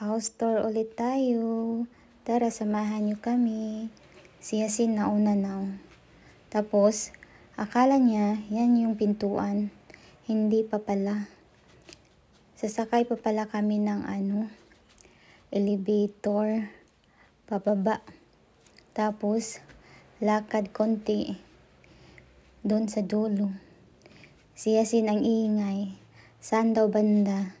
House tour ulit tayo. Tara, samahan nyo kami. Si Yasin nauna na. Tapos, akala niya, yan yung pintuan. Hindi pa pala. Sasakay pa pala kami ng elevator. Pababa. Tapos, lakad konti. Doon sa dulo. Si Yasin ang ingay. Saan daw banda?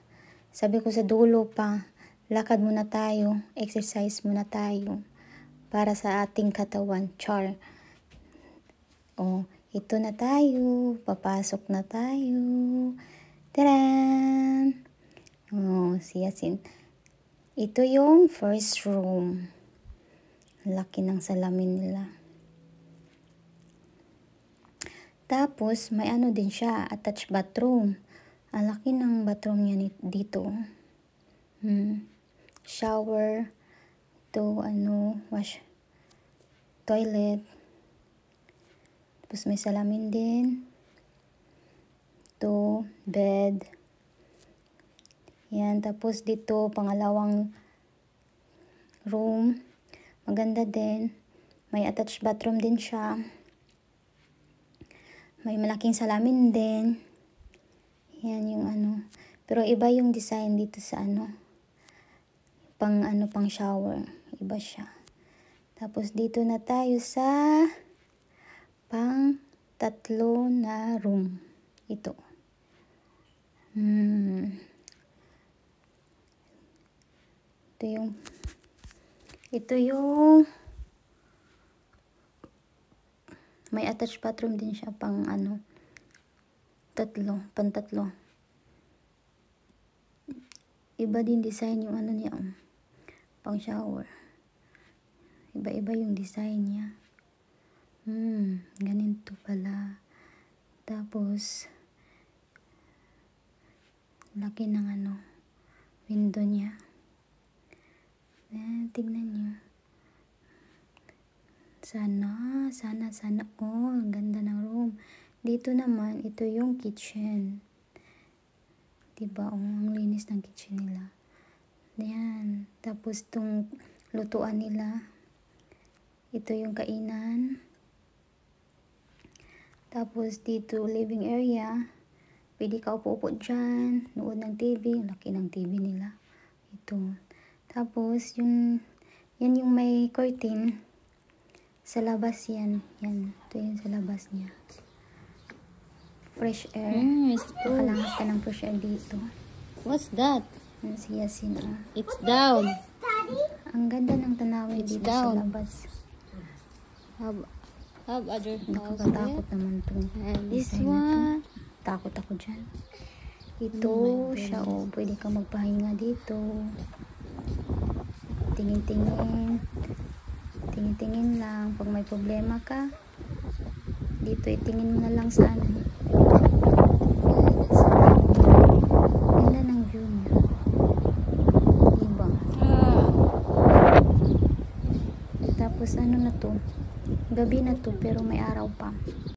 Sabi ko sa dulo pa. Lakad muna tayo. Exercise muna tayo. Para sa ating katawan. Char. Ito na tayo. Papasok na tayo. Taran! Si Yasin. Ito yung first room. Laki ng salamin nila. Tapos, may din siya. Attached bathroom. Ang laki ng bathroom niya dito. Shower. Ito, wash. Toilet. Tapos, may salamin din. Ito, bed. Yan. Tapos, dito, pangalawang room. Maganda din. May attached bathroom din siya. May malaking salamin din. Yan yung Pero iba yung design dito sa pang shower. Iba siya. Tapos dito na tayo sa pang tatlo na room. Ito. Ito yung may attached bathroom din siya pang pantatlo. Iba din design yung niya, pang shower. Iba-iba yung design niya. Ganito pala. Tapos, laki ng window niya. Tignan niyo. Sana ang ganda ng room. Dito naman, ito yung kitchen. Diba, ang linis ng kitchen nila. Ayan. Tapos, itong lutuan nila. Ito yung kainan. Tapos, dito, living area. Pwede ka upo-upo dyan. Nood ng TV. Laki ng TV nila. Ito. Tapos, yan yung may curtain. Sa labas yan. Yan. Ito yung sa labas niya. Fresh air. Makalangat ka ng fresh air dito. What's that? Yan si Yasin. It's down. Ang ganda ng tanawin dito sa labas. Have other house. Nakakatakot naman itong This design na one. to. Takot ako dyan. Ito siya. Pwede ka magpahinga dito. Tingin-tingin. Tingin-tingin lang. Pag may problema ka, dito itingin mo na lang sa Ganda ng view niya. Diba? Tapos na to? Gabi na to pero may araw pa.